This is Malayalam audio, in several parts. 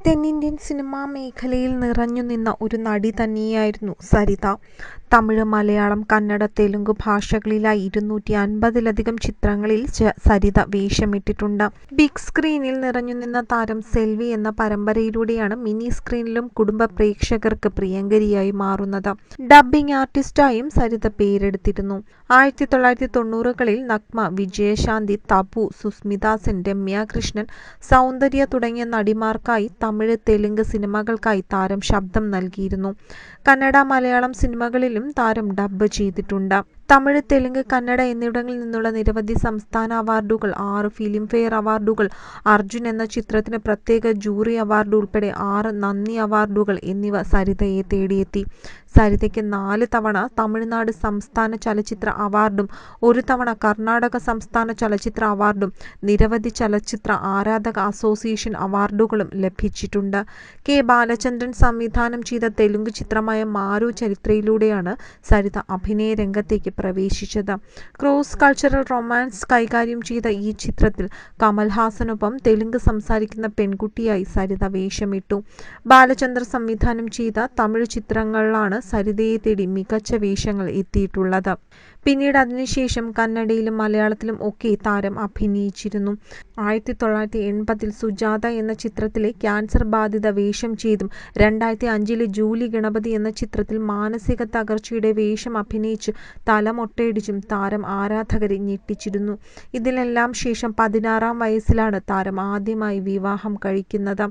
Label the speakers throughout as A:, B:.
A: തെന്നിന്ത്യൻ സിനിമാ മേഖലയിൽ നിറഞ്ഞുനിന്ന ഒരു നടി തന്നെയായിരുന്നു സരിത. തമിഴ്, മലയാളം, കന്നഡ, തെലുങ്ക് ഭാഷകളിലായി 250-ലധികം ചിത്രങ്ങളിൽ സരിത വേഷമിട്ടിട്ടുണ്ട്. ബിഗ് സ്ക്രീനിൽ നിറഞ്ഞുനിന്ന താരം സെൽവി എന്ന പരമ്പരയിലൂടെയാണ് മിനി സ്ക്രീനിലും കുടുംബ പ്രേക്ഷകർക്ക് പ്രിയങ്കരിയായി മാറുന്നത്. ഡബ്ബിംഗ് ആർട്ടിസ്റ്റായും സരിത പേരെടുത്തിരുന്നു. 1990-കളിൽ നഗ്മ, വിജയശാന്തി, തബു, സുസ്മിത സെൻ, രമ്യ കൃഷ്ണൻ, സൗന്ദര്യ തുടങ്ങിയ നടിമാർക്കായി തമിഴ്, തെലുങ്ക് സിനിമകൾക്കായി താരം ശബ്ദം നൽകിയിരുന്നു. കന്നഡ, മലയാളം സിനിമകളിലും താരം ഡബ്ബ് ചെയ്തിട്ടുണ്ട്. തമിഴ്, തെലുങ്ക്, കന്നഡ എന്നിവിടങ്ങളിൽ നിന്നുള്ള നിരവധി സംസ്ഥാന അവാർഡുകൾ, 6 ഫിലിംഫെയർ അവാർഡുകൾ, അർജുൻ എന്ന ചിത്രത്തിന് പ്രത്യേക ജൂറി അവാർഡ് ഉൾപ്പെടെ 6 നന്ദി അവാർഡുകൾ എന്നിവ സരിതയെ തേടിയെത്തി. സരിതയ്ക്ക് 4 തവണ തമിഴ്നാട് സംസ്ഥാന ചലച്ചിത്ര അവാർഡും 1 തവണ കർണാടക സംസ്ഥാന ചലച്ചിത്ര അവാർഡും നിരവധി ചലച്ചിത്ര ആരാധക അസോസിയേഷൻ അവാർഡുകളും ലഭിച്ചിട്ടുണ്ട്. കെ. ബാലചന്ദ്രൻ സംവിധാനം ചെയ്ത തെലുങ്ക് ചിത്രമായ മാരു ചരിത്രയിലൂടെയാണ് സരിത അഭിനയ രംഗത്തേക്ക് പ്രവേശിച്ചത്. ക്രോസ് കൾച്ചറൽ റൊമാൻസ് കൈകാര്യം ചെയ്ത ഈ ചിത്രത്തിൽ കമൽഹാസനൊപ്പം തെലുങ്ക് സംസാരിക്കുന്ന പെൺകുട്ടിയായി സരിത വേഷമിട്ടു. ബാലചന്ദ്രൻ സംവിധാനം ചെയ്ത തമിഴ് ചിത്രങ്ങളിലാണ് സരിതയെ തേടി മികച്ച വേഷങ്ങൾ എത്തിയിട്ടുള്ളത്. പിന്നീട് അതിനുശേഷം കന്നഡയിലും മലയാളത്തിലും ഒക്കെ താരം അഭിനയിച്ചിരുന്നു. 1980-ൽ സുജാത എന്ന ചിത്രത്തിലെ ക്യാൻസർ ബാധിത വേഷം ചെയ്തും 2005-ലെ ജൂലി ഗണപതി എന്ന ചിത്രത്തിൽ മാനസിക തകർച്ചയുടെ വേഷം അഭിനയിച്ച് തലമൊട്ടയടിച്ചും താരം ആരാധകരെ ഞെട്ടിച്ചിരുന്നു. ഇതിനെല്ലാം ശേഷം 16-ാം വയസ്സിലാണ് താരം ആദ്യമായി വിവാഹം കഴിക്കുന്നത്.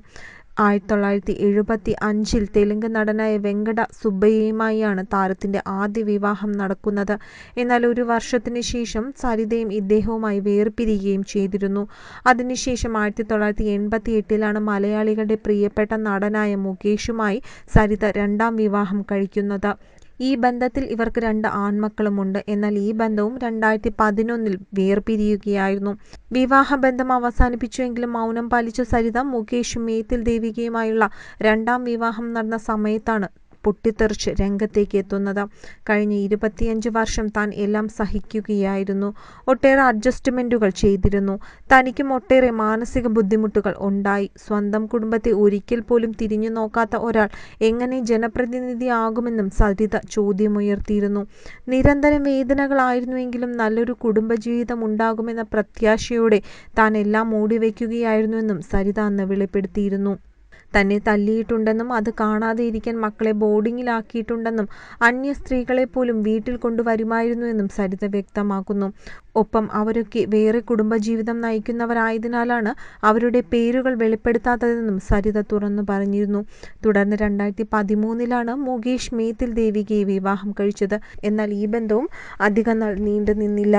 A: 1975-ൽ തെലുങ്ക് നടനായ വെങ്കട സുബ്ബയ്യയുമായാണ് താരത്തിന്റെ ആദ്യ വിവാഹം നടക്കുന്നത്. എന്നാൽ 1 വർഷത്തിന് ശേഷം സരിതയും ഇദ്ദേഹവുമായി വേർപിരിയുകയും ചെയ്തിരുന്നു. അതിനുശേഷം 1988-ലാണ് മലയാളികളുടെ പ്രിയപ്പെട്ട നടനായ മുകേഷുമായി സരിത 2ാം വിവാഹം കഴിക്കുന്നത്. ഈ ബന്ധത്തിൽ ഇവർക്ക് 2 ആൺമക്കളുമുണ്ട്. എന്നാൽ ഈ ബന്ധവും 2011-ൽ വേർപിരിയുകയായിരുന്നു. വിവാഹബന്ധം അവസാനിപ്പിച്ചുവെങ്കിലും മൗനം പാലിച്ച സരിത മുകേഷ് മേത്തിൽ ദേവികയുമായുള്ള 2ാം വിവാഹം നടന്ന സമയത്താണ് പൊട്ടിത്തെറിച്ച് രംഗത്തേക്ക് എത്തുന്നത്. കഴിഞ്ഞ 25 വർഷം താൻ എല്ലാം സഹിക്കുകയായിരുന്നു. ഒട്ടേറെ അഡ്ജസ്റ്റ്മെന്റുകൾ ചെയ്തിരുന്നു. തനിക്കും ഒട്ടേറെ മാനസിക ബുദ്ധിമുട്ടുകൾ ഉണ്ടായി. സ്വന്തം കുടുംബത്തെ ഒരിക്കൽ പോലും തിരിഞ്ഞു നോക്കാത്ത ഒരാൾ എങ്ങനെ ജനപ്രതിനിധിയാകുമെന്നും സരിത ചോദ്യമുയർത്തിയിരുന്നു. നിരന്തരം വേദനകളായിരുന്നുവെങ്കിലും നല്ലൊരു കുടുംബജീവിതം ഉണ്ടാകുമെന്ന പ്രത്യാശയോടെ താൻ എല്ലാം മൂടിവെക്കുകയായിരുന്നുവെന്നും സരിത അന്ന് വെളിപ്പെടുത്തിയിരുന്നു. തന്നെ തല്ലിയിട്ടുണ്ടെന്നും അത് കാണാതെ ഇരിക്കാൻ മക്കളെ ബോർഡിങ്ങിലാക്കിയിട്ടുണ്ടെന്നും അന്യ സ്ത്രീകളെ പോലും വീട്ടിൽ കൊണ്ടുവരുമായിരുന്നുവെന്നും സരിത വ്യക്തമാക്കുന്നു. ഒപ്പം അവരൊക്കെ വേറെ കുടുംബജീവിതം നയിക്കുന്നവരായതിനാലാണ് അവരുടെ പേരുകൾ വെളിപ്പെടുത്താത്തതെന്നും സരിത തുറന്നു പറഞ്ഞിരുന്നു. തുടർന്ന് 2013-ലാണ് മുകേഷ് മേത്തിൽ ദേവികയെ വിവാഹം കഴിച്ചത്. എന്നാൽ ഈ ബന്ധവും അധികനാൾ നീണ്ടു നിന്നില്ല.